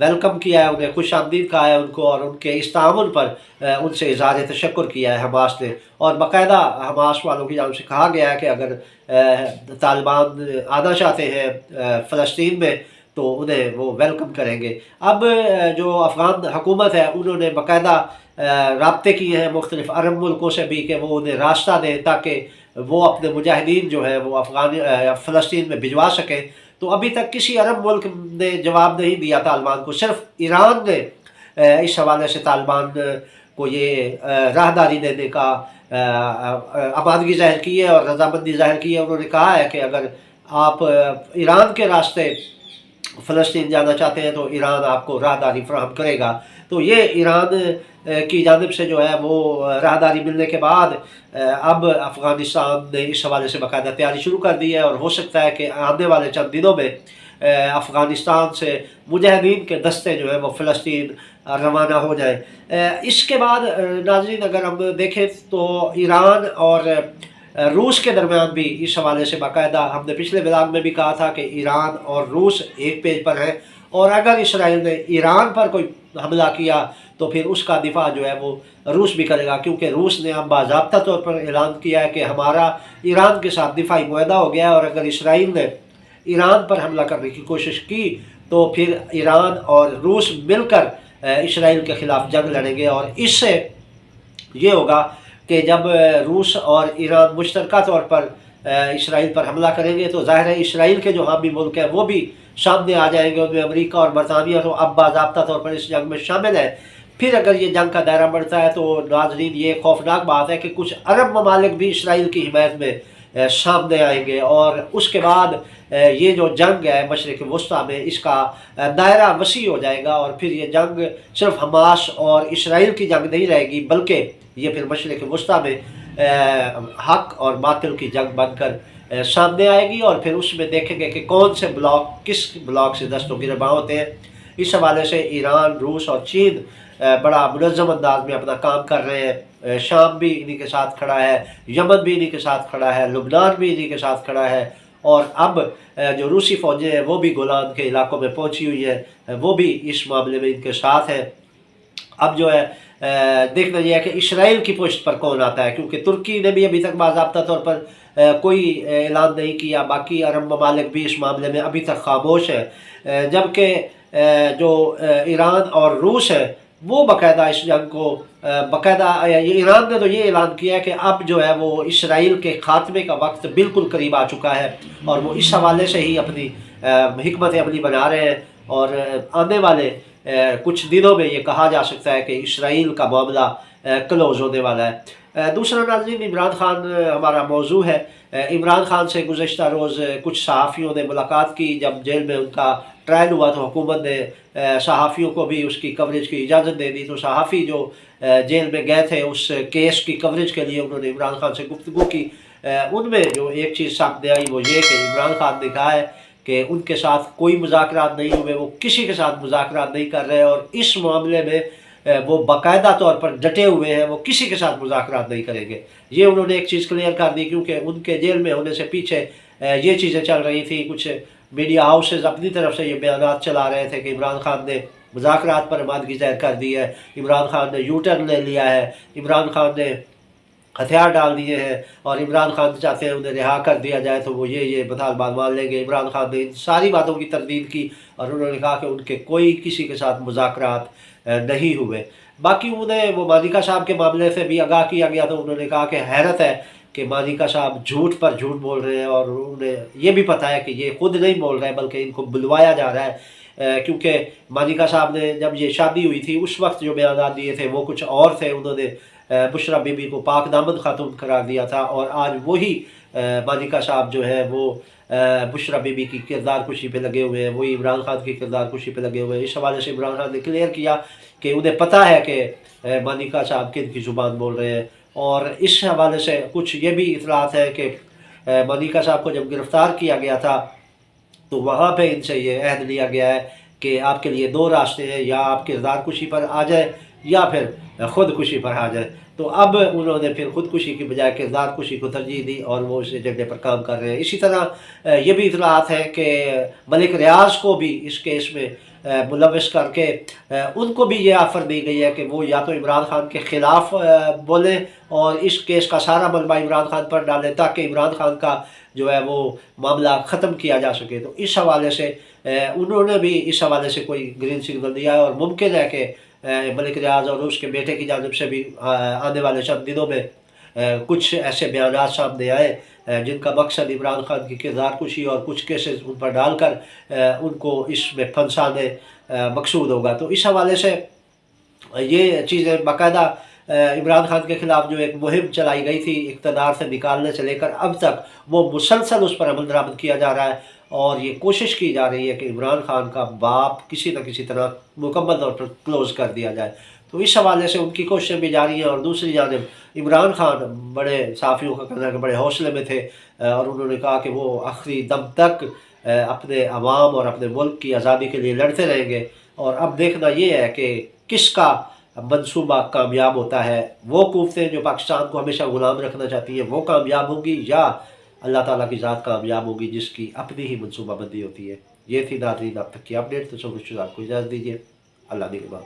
Welcome کیا ہے، انہیں خوش آمدید کہا ہے ان کو، اور ان کے اس تعاون پر ان سے اظہار تشکر کیا ہے حماس نے، اور باقاعدہ حماس والوں کی جانب سے کہا گیا ہے کہ اگر طالبان آنا چاہتے ہیں فلسطین میں تو انہیں وہ ویلکم کریں گے۔ اب جو افغان حکومت ہے انہوں نے باقاعدہ رابطے کیے ہیں مختلف عرب ملکوں سے بھی کہ وہ انہیں راستہ دیں تاکہ وہ اپنے مجاہدین جو ہے وہ فلسطین میں بھجوا سکیں۔ تو ابھی تک کسی عرب ملک نے جواب نہیں دیا طالبان کو، صرف ایران نے اس حوالے سے طالبان کو یہ راہداری دینے کا آمادگی ظاہر کی ہے اور رضامندی ظاہر کی ہے۔ انہوں نے کہا ہے کہ اگر آپ ایران کے راستے فلسطین جانا چاہتے ہیں تو ایران آپ کو راہداری فراہم کرے گا۔ تو یہ ایران کی جانب سے جو ہے وہ راہداری ملنے کے بعد اب افغانستان نے اس حوالے سے باقاعدہ تیاری شروع کر دی ہے، اور ہو سکتا ہے کہ آنے والے چند دنوں میں افغانستان سے مجاہدین کے دستے جو ہیں وہ فلسطین روانہ ہو جائیں۔ اس کے بعد ناظرین اگر ہم دیکھیں تو ایران اور روس کے درمیان بھی اس حوالے سے باقاعدہ ہم نے پچھلے بلاگ میں بھی کہا تھا کہ ایران اور روس ایک پیج پر ہیں، اور اگر اسرائیل نے ایران پر کوئی حملہ کیا تو پھر اس کا دفاع جو ہے وہ روس بھی کرے گا، کیونکہ روس نے اب باضابطہ طور پر اعلان کیا ہے کہ ہمارا ایران کے ساتھ دفاعی معاہدہ ہو گیا ہے، اور اگر اسرائیل نے ایران پر حملہ کرنے کی کوشش کی تو پھر ایران اور روس مل کر اسرائیل کے خلاف جنگ لڑیں گے، اور اس سے یہ ہوگا کہ جب روس اور ایران مشترکہ طور پر اسرائیل پر حملہ کریں گے تو ظاہر ہے اسرائیل کے جو حامی ملک ہیں وہ بھی سامنے آ جائیں گے، ان میں امریکہ اور برطانیہ تو اب باضابطہ طور پر اس جنگ میں شامل ہے۔ پھر اگر یہ جنگ کا دائرہ بڑھتا ہے تو ناظرین یہ خوفناک بات ہے کہ کچھ عرب ممالک بھی اسرائیل کی حمایت میں سامنے آئیں گے، اور اس کے بعد یہ جو جنگ ہے مشرق وسطیٰ میں اس کا دائرہ وسیع ہو جائے گا، اور پھر یہ جنگ صرف حماس اور اسرائیل کی جنگ نہیں رہے گی بلکہ یہ پھر مشرق وسطیٰ میں حق اور باطل کی جنگ بن کر سامنے آئے گی، اور پھر اس میں دیکھیں گے کہ کون سے بلاک کس بلاک سے دست و گریباں ہوتے ہیں۔ اس حوالے سے ایران، روس اور چین بڑا منظم انداز میں اپنا کام کر رہے ہیں۔ شام بھی انہی کے ساتھ کھڑا ہے، یمن بھی انہی کے ساتھ کھڑا ہے، لبنان بھی انہی کے ساتھ کھڑا ہے، اور اب جو روسی فوجیں ہیں وہ بھی گولان کے علاقوں میں پہنچی ہوئی ہیں، وہ بھی اس معاملے میں ان کے ساتھ ہیں۔ اب جو ہے دیکھنا یہ ہے کہ اسرائیل کی پشت پر کون آتا ہے، کیونکہ ترکی نے بھی ابھی تک باضابطہ طور پر کوئی اعلان نہیں کیا، باقی عرب ممالک بھی اس معاملے میں ابھی تک خاموش ہے، جبکہ جو ایران اور روس ہے وہ باقاعدہ اس جنگ کو باقاعدہ ایران نے تو یہ اعلان کیا ہے کہ اب جو ہے وہ اسرائیل کے خاتمے کا وقت بالکل قریب آ چکا ہے، اور وہ اس حوالے سے ہی اپنی حکمت عملی بنا رہے ہیں، اور آنے والے کچھ دنوں میں یہ کہا جا سکتا ہے کہ اسرائیل کا معاملہ کلوز ہونے والا ہے۔ دوسرا ناظرین عمران خان ہمارا موضوع ہے۔ عمران خان سے گزشتہ روز کچھ صحافیوں نے ملاقات کی، جب جیل میں ان کا ٹرائل ہوا تو حکومت نے صحافیوں کو بھی اس کی کوریج کی اجازت دے دی، تو صحافی جو جیل میں گئے تھے اس کیس کی کوریج کے لیے انہوں نے عمران خان سے گفتگو کی۔ ان میں جو ایک چیز سامنے آئی وہ یہ کہ عمران خان نے کہا ہے کہ ان کے ساتھ کوئی مذاکرات نہیں ہوئے، وہ کسی کے ساتھ مذاکرات نہیں کر رہے، اور اس معاملے میں وہ باقاعدہ طور پر ڈٹے ہوئے ہیں، وہ کسی کے ساتھ مذاکرات نہیں کریں گے۔ یہ انہوں نے ایک چیز کلیئر کر دی، کیونکہ ان کے جیل میں ہونے سے پیچھے یہ چیزیں چل رہی تھیں، کچھ میڈیا ہاؤسز اپنی طرف سے یہ بیانات چلا رہے تھے کہ عمران خان نے مذاکرات پر آمادگی ظاہر کر دی ہے، عمران خان نے یو ٹرن لے لیا ہے، عمران خان نے ہتھیار ڈال دیے ہیں، اور عمران خان چاہتے ہیں انہیں رہا کر دیا جائے تو وہ یہ مطالبات مان لیں گے۔ عمران خان نے ان ساری باتوں کی تردید کی، اور انہوں نے کہا کہ ان کے کوئی کسی کے ساتھ مذاکرات نہیں ہوئے۔ باقی انہیں وہ مانیکا صاحب کے معاملے سے بھی آگاہ کیا گیا، تو انہوں نے کہا کہ حیرت ہے کہ مانیکا صاحب جھوٹ پر جھوٹ بول رہے ہیں، اور انہیں یہ بھی پتہ ہے کہ یہ خود نہیں بول رہے بلکہ ان کو بلوایا جا رہا ہے، کیونکہ مانیکا صاحب نے جب یہ شادی ہوئی تھی اس وقت جو بیانات دیے تھے وہ کچھ اور تھے، انہوں نے بشرا بی بی کو پاک دامن خاتون قرار دیا تھا، اور آج وہی مانیکا صاحب جو ہے وہ بشرا بی بی کی کردار کشی پہ لگے ہوئے ہیں، وہی عمران خان کی کردار کشی پہ لگے ہوئے ہیں۔ اس حوالے سے عمران خان نے کلیئر کیا کہ انہیں پتہ ہے کہ مانیکا صاحب کن کی زبان بول رہے ہیں، اور اس حوالے سے کچھ یہ بھی اطلاعات ہے کہ مانیکا صاحب کو جب گرفتار کیا گیا تھا تو وہاں پہ ان سے یہ عہد لیا گیا ہے کہ آپ کے لیے دو راستے ہیں، یا آپ کردار کشی پر آ جائیں یا پھر خودکشی پر آ جائیں۔ تو اب انہوں نے پھر خودکشی کی بجائے کردار کشی کو ترجیح دی، اور وہ اس ایجنڈے پر کام کر رہے ہیں۔ اسی طرح یہ بھی اطلاعات ہیں کہ ملک ریاض کو بھی اس کیس میں ملوث کر کے ان کو بھی یہ آفر دی گئی ہے کہ وہ یا تو عمران خان کے خلاف بولیں اور اس کیس کا سارا ملبہ عمران خان پر ڈالیں تاکہ عمران خان کا جو ہے وہ معاملہ ختم کیا جا سکے۔ تو اس حوالے سے انہوں نے بھی اس حوالے سے کوئی گرین سگنل دیا ہے، اور ممکن ہے کہ ملک ریاض اور اس کے بیٹے کی جانب سے بھی آنے والے چند دنوں میں کچھ ایسے بیانات سامنے آئے جن کا مقصد عمران خان کی کردار کشی اور کچھ کیسز ان پر ڈال کر ان کو اس میں پھنسانے مقصود ہوگا۔ تو اس حوالے سے یہ چیزیں باقاعدہ عمران خان کے خلاف جو ایک مہم چلائی گئی تھی اقتدار سے نکالنے سے لے کر اب تک، وہ مسلسل اس پر عمل درآمد کیا جا رہا ہے، اور یہ کوشش کی جا رہی ہے کہ عمران خان کا باپ کسی نہ کسی طرح مکمل طور پر کلوز کر دیا جائے۔ تو اس حوالے سے ان کی کوششیں بھی جاری ہیں، اور دوسری جانب عمران خان بڑے صحافیوں کا کہنا ہے کہ بڑے حوصلے میں تھے، اور انہوں نے کہا کہ وہ آخری دم تک اپنے عوام اور اپنے ملک کی آزادی کے لیے لڑتے رہیں گے۔ اور اب دیکھنا یہ ہے کہ کس کا منصوبہ کامیاب ہوتا ہے، وہ قوتیں جو پاکستان کو ہمیشہ غلام رکھنا چاہتی ہیں وہ کامیاب ہوں گی، یا اللہ تعالیٰ کی ذات کامیاب ہوگی جس کی اپنی ہی منصوبہ بندی ہوتی ہے۔ یہ تھی ناظرین اب تک کی اپڈیٹ، تو سب کچھ آپ کو اجازت دیجیے، اللہ نگہبان۔